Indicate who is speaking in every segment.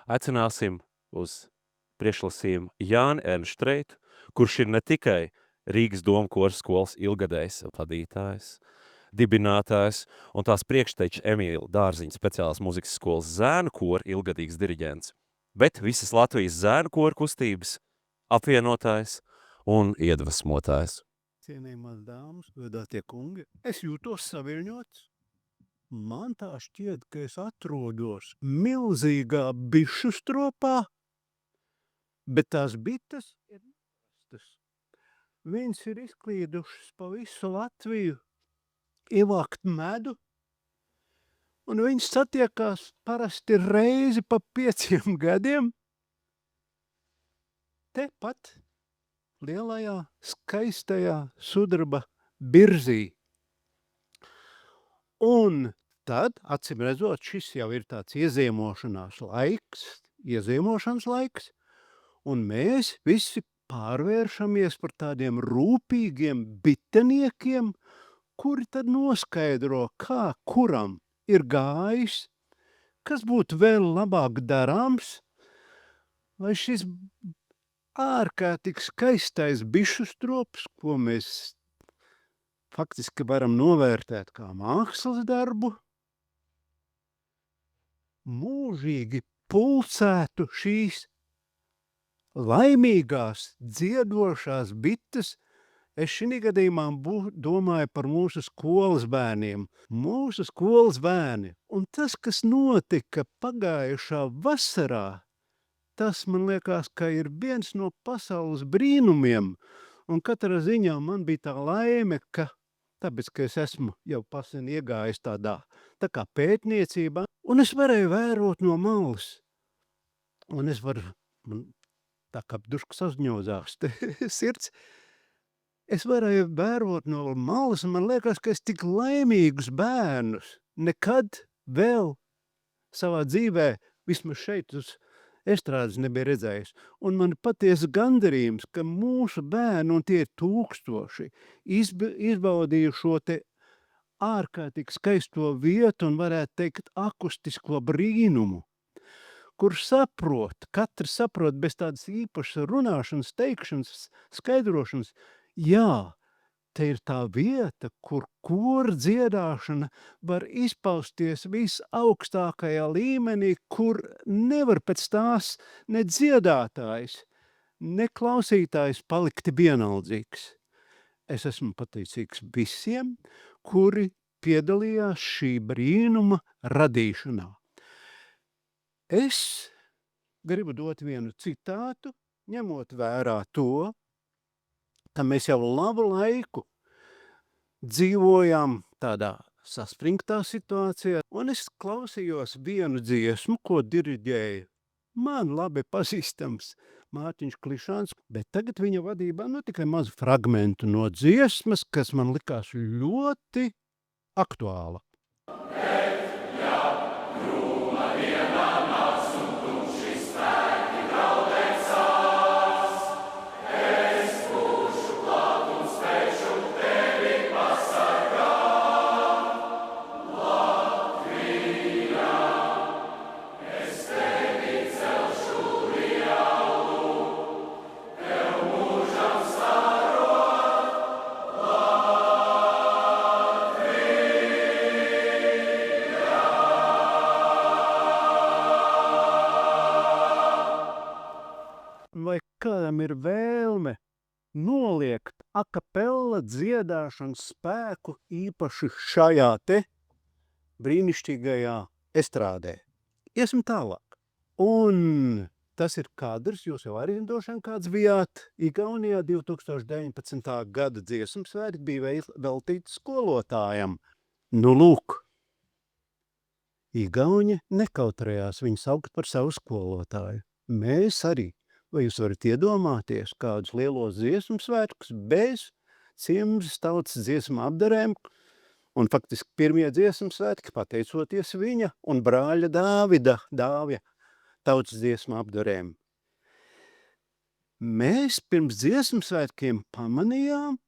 Speaker 1: Aicināsim uz priekšlasījumu Jāni Ernštreitu, kurš ir ne tikai Rīgas Doma koru skolas ilgadējs vadītājs, dibinātājs un tās priekšteča Emīla Dārziņa speciālās muzikas skolas zēnu kora ilgadīgs diriģents, bet visas Latvijas zēnu kora kustības apvienotājs un iedvesmotājs.
Speaker 2: Cienījamās dāmas, godātie kungi, es jūtos saviļņots. Man tā šķiet, ka es atrodos milzīgā bišu stropā, bet tās bites ir nerastas. Viņas ir izklīdušas pa visu Latviju, ievākt medu, un viņas satiekās parasti reizi pa 5 gadiem. Tepat lielajā, skaistajā sudraba birzī. Un tad, acīm redzot, šis jau ir tāds ieziemošanas laiks, un mēs visi pārvēršamies par tādiem rūpīgiem biteniekiem, kuri tad noskaidro, kā kuram ir gājis, kas būtu vēl labāk darāms, lai šis ārkārtīgi skaistais bišu strops, ko mēs faktiski varam novērtēt kā mākslas darbu, mūžīgi pulcētu šīs laimīgās, dziedošās bites. Es šī gadījumā domāju par mūsu skolas bērniem. Mūsu skolas bērni. Un tas, kas notika pagājušā vasarā, tas, man liekas, ka ir viens no pasaules brīnumiem. Un katrā ziņā man bija tā laime, ka tāpēc, ka es esmu jau pasen iegājis tā kā pētniecībā, un es varēju vērot no malas. Un es varu, man tā kā dušku sazņozās sirds, es varēju vērot no malas, un man liekas, ka es tik laimīgus bērnus nekad vēl savā dzīvē, vismaz šeit uz estrādes nebija redzējis. Un man patiesa gandarījums, ka mūsu bērni, un tie ir tūkstoši, izbaudīju šo te ārkārtīgi skaisto vietu un varētu teikt akustisko brīnumu, kur katrs saprot bez tādas īpašas runāšanas, teikšanas, skaidrošanas. Jā, te ir tā vieta, kur kora dziedāšana var izpausties visaugstākajā līmenī, kur nevar pēc tās ne dziedātājs, ne klausītājs palikt vienaldzīgs. Es esmu pateicīgs visiem, kuri piedalījās šī brīnuma radīšanā. Es gribu dot vienu citātu, ņemot vērā to, ka mēs jau labu laiku dzīvojām tādā saspringtā situācijā, un es klausījos vienu dziesmu, ko diriģēja man labi pazīstams Mārtiņš Klišāns, bet tagad viņa vadībā tikai mazu fragmentu no dziesmas, kas man likās ļoti aktuāla. Vai kādam ir vēlme noliekt akapella dziedāšanas spēku īpaši šajā te brīnišķīgajā estrādē? Iesim tālāk. Un tas ir kadrs, jūs jau arī došana kāds bijāt Igaunijā 2019. gada dziesmu svētki bija veltīti skolotājam. Nu lūk, Igauņi nekautrējās viņu saukt par savu skolotāju. Mēs arī. Vai jūs varat iedomāties kādus lielos dziesmu svētkus bez Ciemzes tautas dziesmu apdarēm? Un faktiski pirmie dziesmu svētki pateicoties viņa un brāļa Dāvja tautas dziesmu apdarēm. Mēs pirms dziesmu svētkiem pamanījām,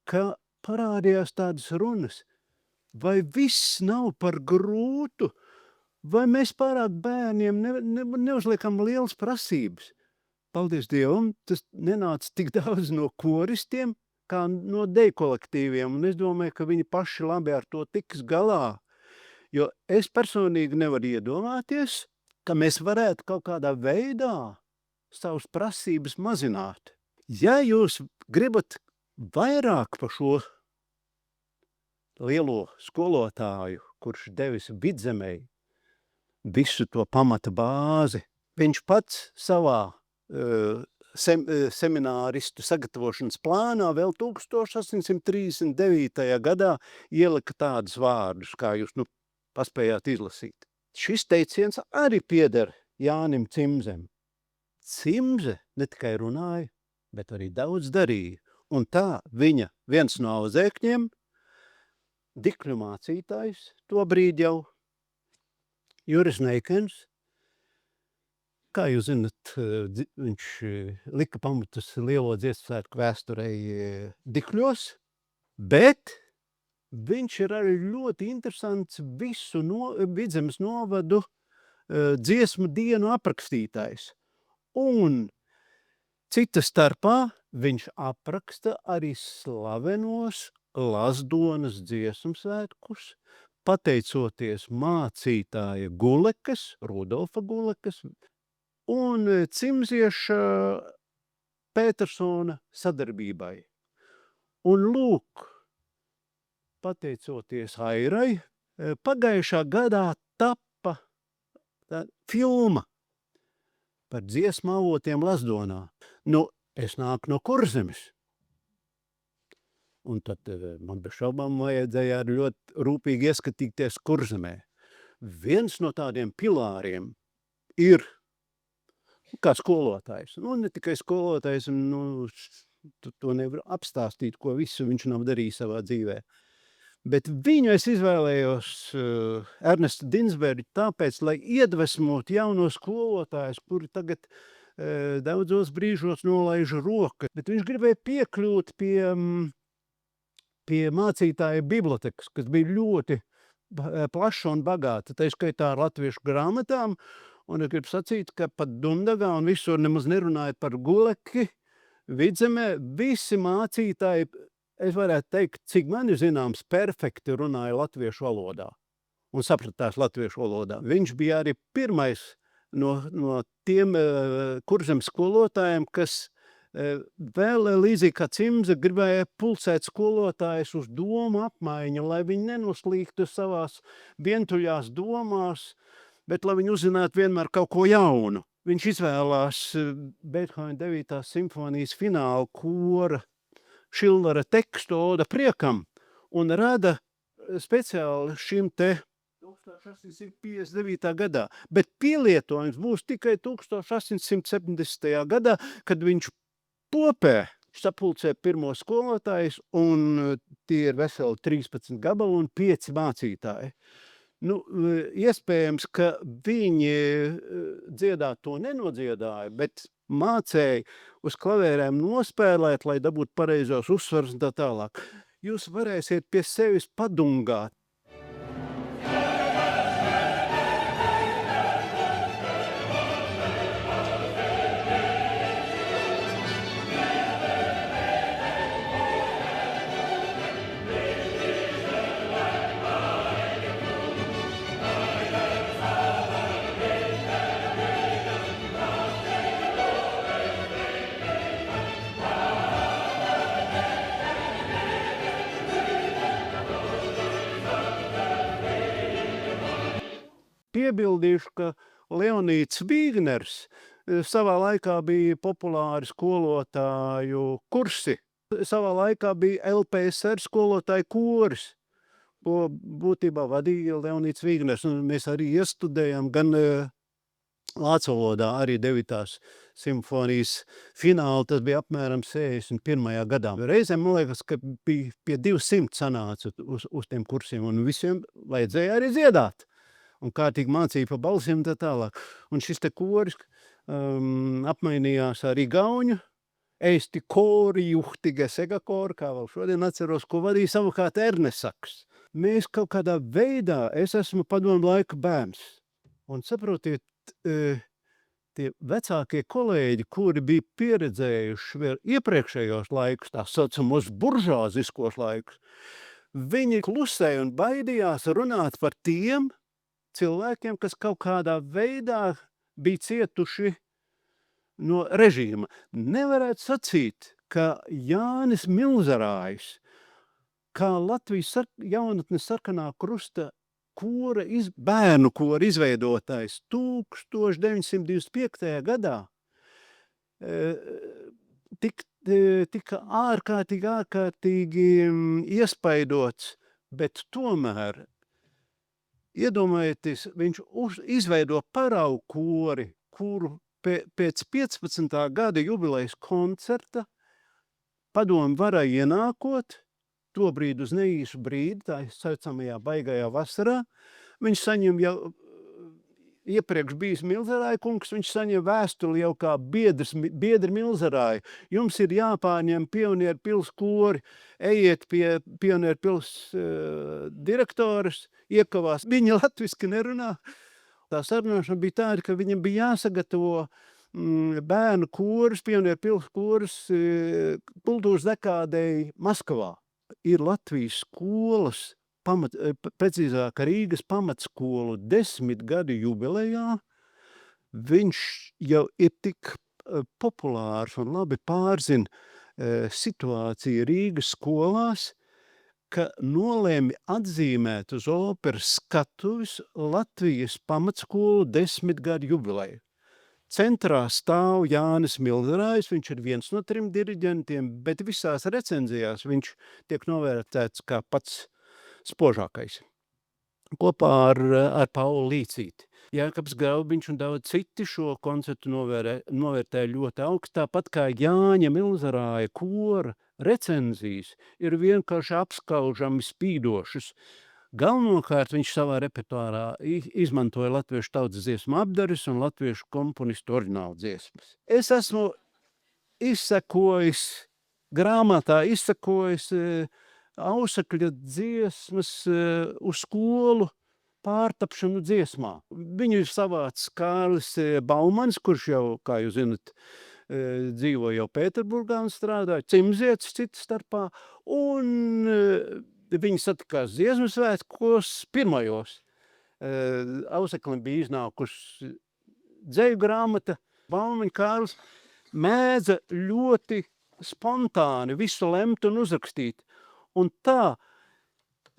Speaker 2: ka parādījās tādas runas. Vai viss nav par grūtu vai mēs pārāk bērniem neuzliekam lielas prasības? Paldies Dievam, tas nenāca tik daudz no koristiem, kā no deju kolektīviem, un es domāju, ka viņi paši labi ar to tiks galā, jo es personīgi nevaru iedomāties, ka mēs varētu kaut kādā veidā savas prasības mazināt. Ja jūs gribat vairāk par šo lielo skolotāju, kurš devis Vidzemei visu to pamata bāzi, viņš pats savā semināristu sagatavošanas plānā vēl 1839. gadā ielika tādus vārdus, kā jūs paspējāt izlasīt. Šis teiciens arī pieder Jānim Cimzem. Cimze ne tikai runāja, bet arī daudz darīja. Un tā viņa viens no audzēkņiem, dikļu mācītājs, tobrīd jau Juris Neikens, kā jūs zinat, viņš lika pamatus lielo dziesmu svētku vēsturei Dikļos, bet viņš ir arī ļoti interesants visu Vidzemes novadu dziesmu dienu aprakstītājs. Un cita starpā viņš apraksta arī slavenos Lazdonas dziesmu svētkus, pateicoties mācītāja Gulekas, Rudolfa Gulekas, un Cimzieša Pētersona sadarbībai. Un lūk, pateicoties Airai, pagājušā gadā tappa filma par dziesmu avotiem Lazdonā. Es nāku no Kurzemes. Un tad man bez šaubām vajadzēja ļoti rūpīgi ieskatīties Kurzemē. Viens no tādiem pilāriem ir kā skolotājs. Ne tikai skolotājs, to nevar apstāstīt, ko visu viņš nav darījis savā dzīvē. Bet viņu es izvēlējos Ernestu Dinsbergu tāpēc, lai iedvesmotu jaunos skolotājus, kuri tagad daudzos brīžos nolaiž rokas. Bet viņš gribēja piekļūt pie mācītāja bibliotekas, kas bija ļoti plaša un bagāta, tā skaitā ar latviešu grāmatām. Un es gribu sacīt, ka pat Dundagā un visur nemaz nerunājot par Guleki, Vidzemē, visi mācītāji, es varētu teikt, cik man ir zināms, perfekti runāja latviešu valodā un sapratās latviešu valodā. Viņš bija arī pirmais no tiem Kurzemes skolotājiem, kas vēl līdzīgi kā Cimze gribēja pulsēt skolotājus uz domu apmaiņu, lai viņi nenoslīgtu savās vientuļās domās, bet lai viņi uzzinātu vienmēr kaut ko jaunu. Viņš izvēlās Beethovena 9. simfonijas fināla kora Šildara tekstu Oda priekam un rada speciāli šim te 1859. gadā, bet pielietojums būs tikai 1870. gadā, kad viņš Popē sapulcē pirmo skolotājus, un tie ir veseli 13 gabalu un 5 mācītāji. Iespējams, ka viņi dziedāt to nenodziedāja, bet mācēja uz klavērēm nospēlēt, lai dabūtu pareizos uzsvars un tā tālāk. Jūs varēsiet pie sevis padungāt. Piebildīšu, ka Leonīds Vīgners savā laikā bija populāri skolotāju kursi. Savā laikā bija LPSR skolotāju koris, ko būtībā vadīja Leonīds Vīgners. Un mēs arī iestudējām gan lācu valodā arī 9. simfonijas finālu, tas bija apmēram 61. gadā. Reizēm, man liekas, ka bija pie 200 sanāca uz tiem kursiem, un visiem vajadzēja arī dziedāt. Un kārtīgi mācīja pa balsiem tā tālāk. Un šis te koris apmainījās ar igauņu, eisti kori, juhtige segakoru, kā vēl šodien atceros, ko vadīja savukārt Ernesaks. Mēs kaut kādā veidā, es esmu padomu laika bērns, Un saprotiet, tie vecākie kolēģi, kuri bija pieredzējuši vēl iepriekšējos laikus, tā saucamos buržāziskos laikus, viņi klusēja un baidījās runāt par tiem cilvēkiem, kas kaut kādā veidā bija cietuši no režīma. Nevarētu sacīt, ka Jānis Milzerājs, kā Latvijas jaunatnes sarkanā krusta bērnu kora izveidotājs 1925. gadā, tika ārkārtīgi iespaidots, bet tomēr, iedomājieties, viņš izveido paraugu kori, kuru pēc 15. gada jubilejas koncerta padomu varai ienākot, tobrīd uz neīsu brīdi, tā saucamajā baigajā vasarā, viņš saņem jau iepriekš bijis Milzerāja kungs, viņš saņem vēstuli jau kā biedri Milzerāja. Jums ir jāpārņem Pionieru pils kori, ejiet pie Pionieru pils direktoras, iekavās. Viņa latviski nerunā. Tā sarunāšana bija tāda, ka viņam bija jāsagatavo bērnu koris, Pionieru pils koris kultūras dekādei Maskavā. Ir Latvijas skolas, precīzāk Rīgas pamatskolu 10 gadu jubilejā. Viņš jau ir tik populārs un labi pārzina situāciju Rīgas skolās, ka nolēma atzīmēt uz operas skatuves Latvijas pamatskolu 10 gadu jubileju. Centrā stāv Jānis Milzerājs, viņš ir viens no 3 diriģentiem, bet visās recenzijās viņš tiek novērtēts kā pats spožākais. Kopā ar Paulu Līcīti. Jākaps Graubiņš un daudz citi šo koncertu novērtē ļoti augstu, tāpat kā Jāņa Milzerāja kora recenzijas ir vienkārši apskaužami spīdošas. Galvenokārt viņš savā repertuārā izmantoja latviešu tautas dziesmu apdares un latviešu komponistu oriģinālu dziesmas. Es esmu izsekojis grāmatā, Ausakļa dziesmas uz skolu pārtapšanu dziesmā. Viņu ir savāds Kārlis Baumans, kurš jau, kā jūs zinat, dzīvo jau Pēterburgā un strādāja, Cimzietis citu starpā, un viņi satikās dziesmu svētkos pirmajos. Auseklim bija iznākusi dzeju grāmata. Baumaņa Kārlis mēdza ļoti spontāni visu lemt un uzrakstīt. Un tā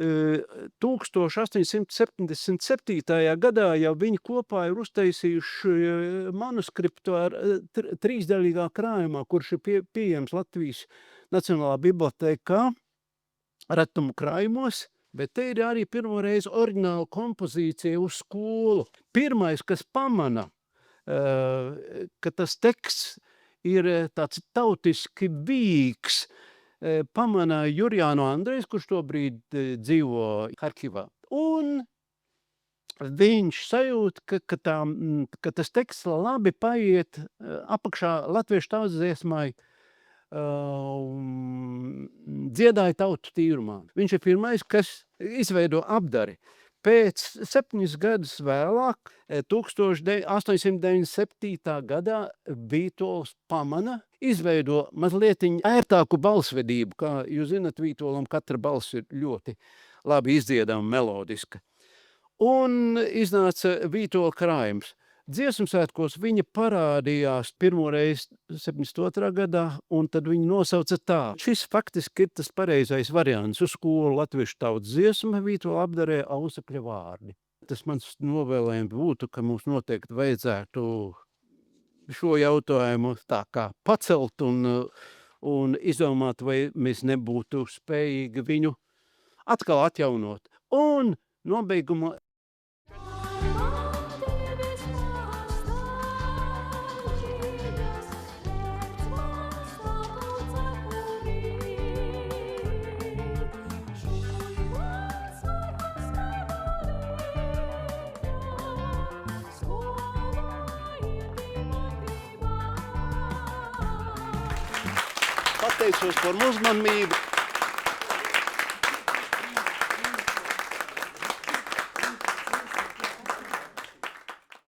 Speaker 2: 1877. gadā jau viņi kopā ir uztaisījuši manuskriptu ar 3-daļīgā krājumā, kurš ir pieejams Latvijas Nacionālā bibliotēkā, retumu krājumos, bet te ir arī pirmoreiz oriģināla kompozīcija uz skolu. Pirmais, kas pamana, ka tas teksts ir tāds tautiski vīgs, pamana Jurjāno Andrejs, kurš tobrīd dzīvo Harkivā. Un viņš sajūt, ka tas teksts labi paiet apakšā latviešu tautas dziesmai dziedāja tautu tīrumā. Viņš ir pirmais, kas izveido apdari. Pēc 7 gadus vēlāk, 1897. gadā, Vītols pamana, izveido mazlietiņ ērtāku balsvedību. Kā jūs zinat, Vītolam katra balss ir ļoti labi izdziedama, melodiska. Un iznāca Vītola krājums. Dziesmu svētkos viņa parādījās pirmoreiz 72. gadā, un tad viņa nosauca tā. Šis faktiski ir tas pareizais variants uz skolu latviešu tautas dziesma, Vītola apdarē Ausakļa vārdi. Tas mans novēlējums būtu, ka mums noteikti vajadzētu šo jautājumu tā kā pacelt un izdomāt, vai mēs nebūtu spējīgi viņu atkal atjaunot. Un nobeigumā pateicos par uzmanību.